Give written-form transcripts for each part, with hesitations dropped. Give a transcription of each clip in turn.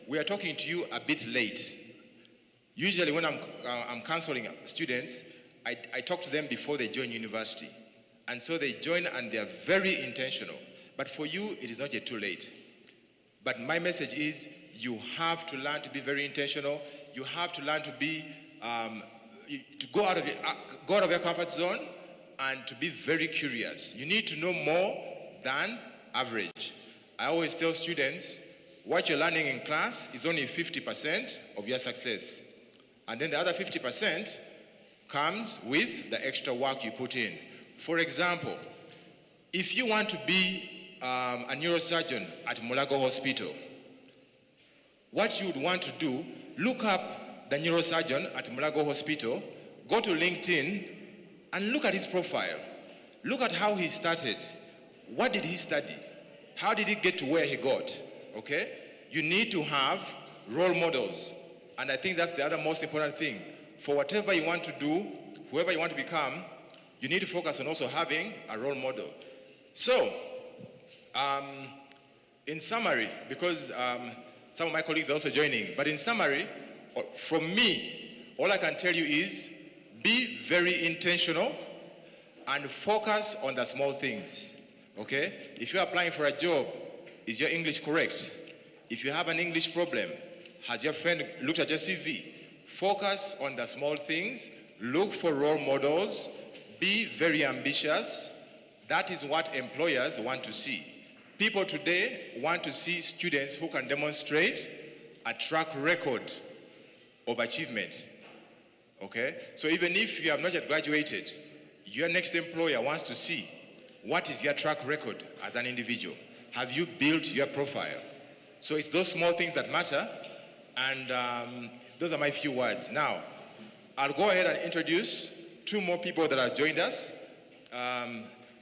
we are talking to you a bit late. Usually when I'm counseling students, I talk to them before they join university. And so they join and they are very intentional. But for you, it is not yet too late. But my message is you have to learn to be very intentional. You have to learn to be, to go out of your comfort zone and to be very curious. You need to know more than average. I always tell students, what you're learning in class is only 50% of your success. And then the other 50% comes with the extra work you put in. For example, if you want to be a neurosurgeon at Mulago Hospital, what you would want to do, look up the neurosurgeon at Mulago Hospital, go to LinkedIn, and look at his profile. Look at how he started. What did he study? How did he get to where he got? Okay? You need to have role models. And I think that's the other most important thing. For whatever you want to do, whoever you want to become, you need to focus on also having a role model. So, in summary, because some of my colleagues are also joining, but in summary, from me, all I can tell you is be very intentional and focus on the small things, okay? If you're applying for a job, is your English correct? If you have an English problem, has your friend looked at your CV? Focus on the small things, look for role models, be very ambitious. That is what employers want to see. People today want to see students who can demonstrate a track record of achievement. Okay? So even if you have not yet graduated, your next employer wants to see what is your track record as an individual. Have you built your profile? So it's those small things that matter, and those are my few words. Now, I'll go ahead and introduce two more people that have joined us.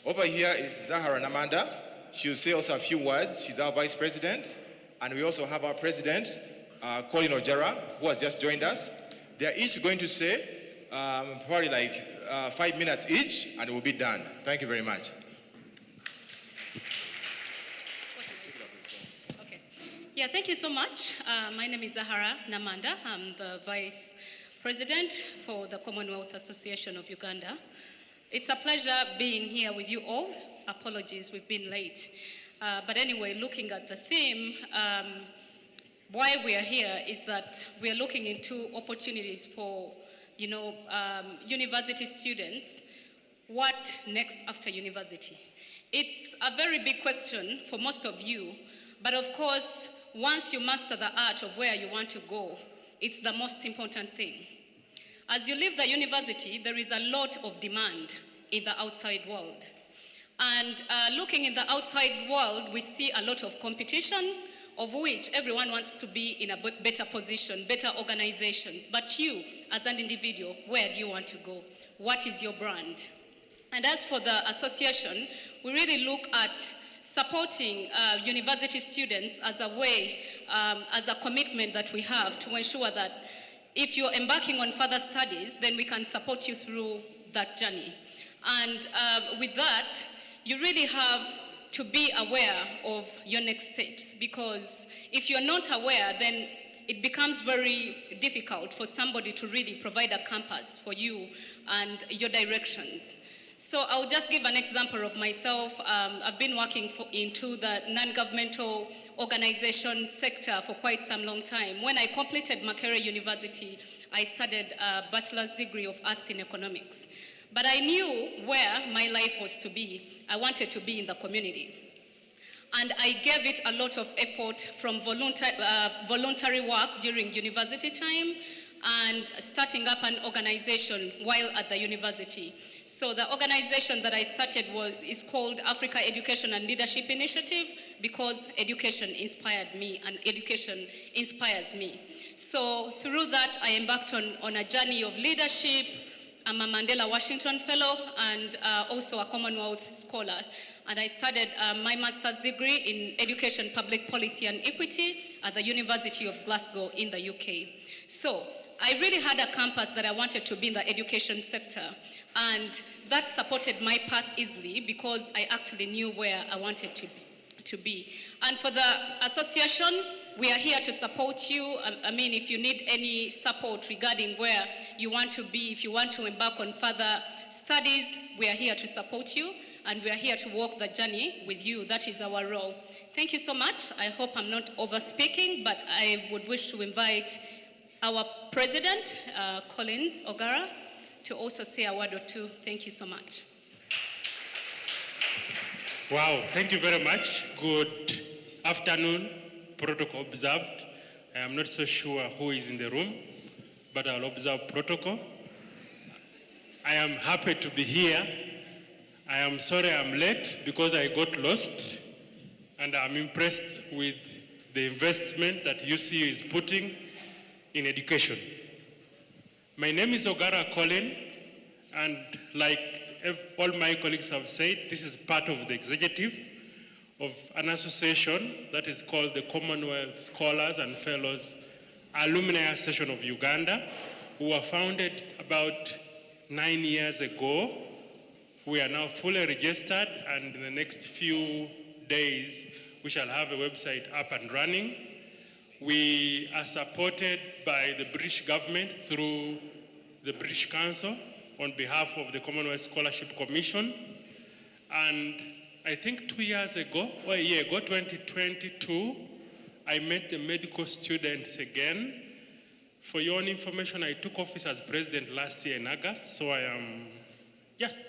Over here is Zahara Namanda. She'll say also a few words. She's our vice president. And we also have our president, Colin Ojara, who has just joined us. They're each going to say probably like 5 minutes each, and we'll be done. Thank you very much. Okay. Yeah, thank you so much. My name is Zahara Namanda. I'm the vice president for the Commonwealth Association of Uganda. It's a pleasure being here with you all. Apologies, we've been late. But anyway, looking at the theme, why we are here is that we are looking into opportunities for, university students. What next after university? It's a very big question for most of you, but of course, once you master the art of where you want to go, it's the most important thing. As you leave the university, there is a lot of demand in the outside world. And looking in the outside world, we see a lot of competition, of which everyone wants to be in a better position, better organizations. But you, as an individual, where do you want to go? What is your brand? And as for the association, we really look at supporting university students as a way, as a commitment that we have to ensure that if you're embarking on further studies, then we can support you through that journey. And with that, you really have to be aware of your next steps, because if you're not aware, then it becomes very difficult for somebody to really provide a compass for you and your directions. So I'll just give an example of myself. I've been working into the non-governmental organization sector for quite some long time. When I completed Makerere University, I studied a bachelor's degree of arts in economics. But I knew where my life was to be. I wanted to be in the community. And I gave it a lot of effort, from voluntary work during university time and starting up an organization while at the university. So the organization that I started is called Africa Education and Leadership Initiative, because education inspired me and education inspires me. So through that, I embarked on a journey of leadership. I'm a Mandela Washington Fellow and also a Commonwealth Scholar. And I studied my master's degree in Education, Public Policy and Equity at the University of Glasgow in the UK. So I really had a campus that I wanted to be in the education sector. And that supported my path easily because I actually knew where I wanted to be. And for the association, we are here to support you. I mean, if you need any support regarding where you want to be, if you want to embark on further studies, we are here to support you, and we are here to walk the journey with you. That is our role. Thank you so much. I hope I'm not over-speaking, but I would wish to invite our president, Collins Ogara, to also say a word or two. Thank you so much. Wow, thank you very much. Good afternoon, protocol observed. I am not so sure who is in the room, but I'll observe protocol. I am happy to be here. I am sorry I'm late because I got lost, and I'm impressed with the investment that UCU is putting in education. My name is Ogara Colin, and like all my colleagues have said, this is part of the executive of an association that is called the Commonwealth Scholars and Fellows Alumni Association of Uganda, who were founded about 9 years ago. We are now fully registered, and in the next few days, we shall have a website up and running. We are supported by the British government through the British Council on behalf of the Commonwealth Scholarship Commission. And I think 2 years ago, or a year ago, 2022, I met the medical students again. For your own information, I took office as president last year in August, so I am just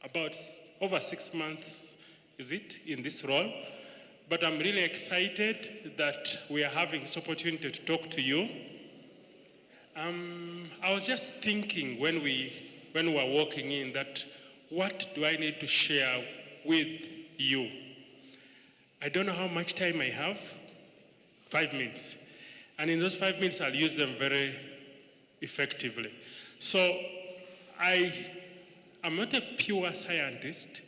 about over 6 months, is it, in this role. But I'm really excited that we are having this opportunity to talk to you. I was just thinking when we were walking in that what do I need to share with you? I don't know how much time I have, 5 minutes. And in those 5 minutes, I'll use them very effectively. So I'm not a pure scientist.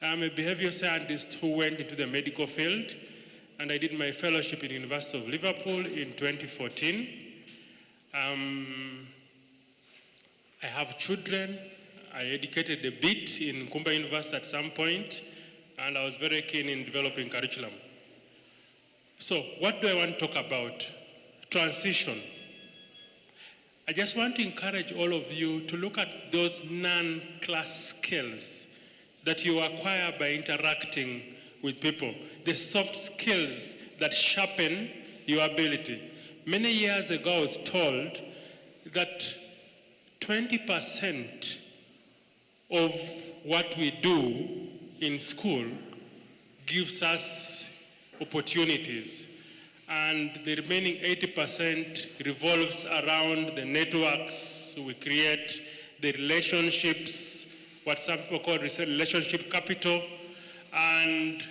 I'm a behavioral scientist who went into the medical field, and I did my fellowship in the University of Liverpool in 2014. I have children. I educated a bit in Kumba University at some point, and I was very keen in developing curriculum. So what do I want to talk about? Transition. I just want to encourage all of you to look at those non-class skills that you acquire by interacting with people, the soft skills that sharpen your ability. Many years ago, I was told that 20% of what we do in school gives us opportunities, and the remaining 80% revolves around the networks we create, the relationships, what some people call relationship capital, and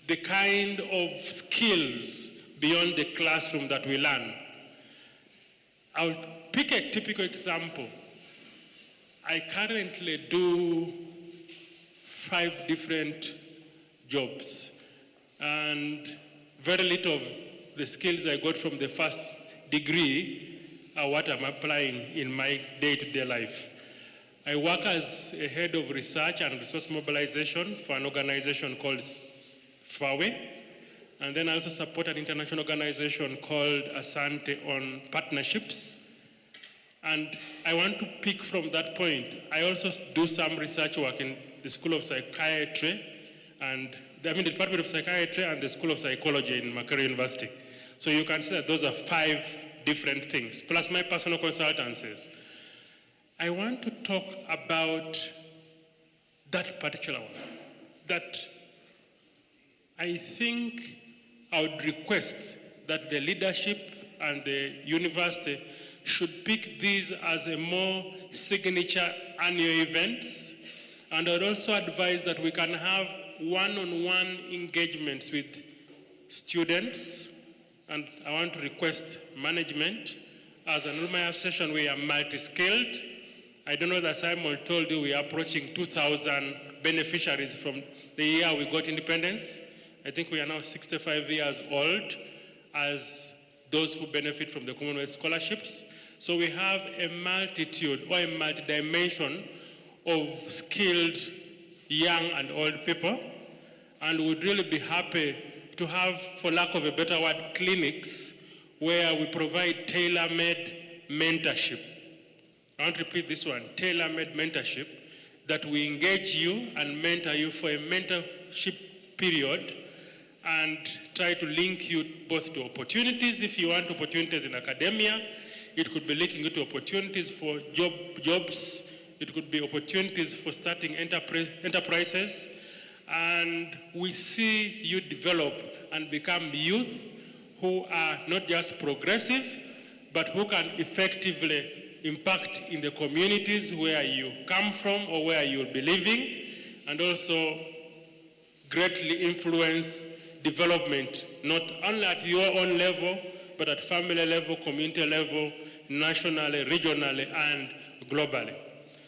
the kind of skills beyond the classroom that we learn. I'll pick a typical example. I currently do 5 different jobs, and very little of the skills I got from the first degree are what I'm applying in my day-to-day life. I work as a head of research and resource mobilization for an organization called FAWE, and then I also support an international organization called Asante on partnerships. And I want to pick from that point. I also do some research work in the School of Psychiatry, and the Department of Psychiatry and the School of Psychology in Makerere University. So you can see that those are 5 different things, plus my personal consultancies. I want to talk about that particular one, that I think I would request that the leadership and the university should pick these as a more signature annual events, and I would also advise that we can have one-on-one engagements with students, and I want to request management. As an alumni association, we are multi-skilled. I don't know that Simon told you we are approaching 2,000 beneficiaries from the year we got independence. I think we are now 65 years old as those who benefit from the Commonwealth scholarships. So we have a multitude or a multi-dimension of skilled young and old people, and would really be happy to have, for lack of a better word, clinics where we provide tailor-made mentorship. I want to repeat this one, tailor-made mentorship, that we engage you and mentor you for a mentorship period and try to link you both to opportunities. If you want opportunities in academia, it could be linking you to opportunities for jobs. It could be opportunities for starting enterprises. And we see you develop and become youth who are not just progressive, but who can effectively impact in the communities where you come from or where you'll be living, and also greatly influence development, not only at your own level, but at family level, community level, nationally, regionally, and globally.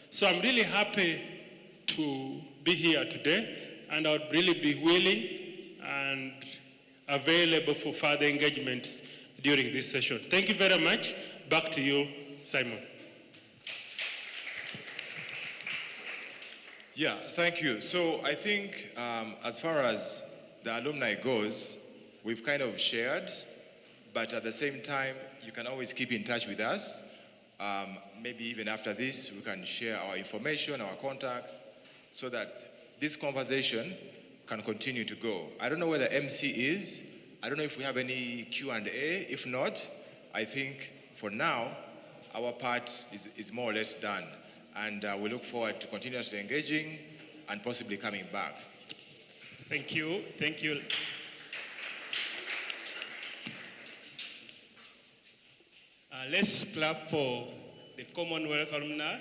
So I'm really happy to be here today, and I would really be willing and available for further engagements during this session. Thank you very much. Back to you, Simon. Yeah, thank you. So I think as far as the alumni goes, we've kind of shared, but at the same time, you can always keep in touch with us. Maybe even after this, we can share our information, our contacts, so that this conversation can continue to go. I don't know where the MC is. I don't know if we have any Q&A. If not, I think for now, our part is more or less done. And we look forward to continuously engaging and possibly coming back. Thank you. Thank you. Let's clap for the Commonwealth alumni.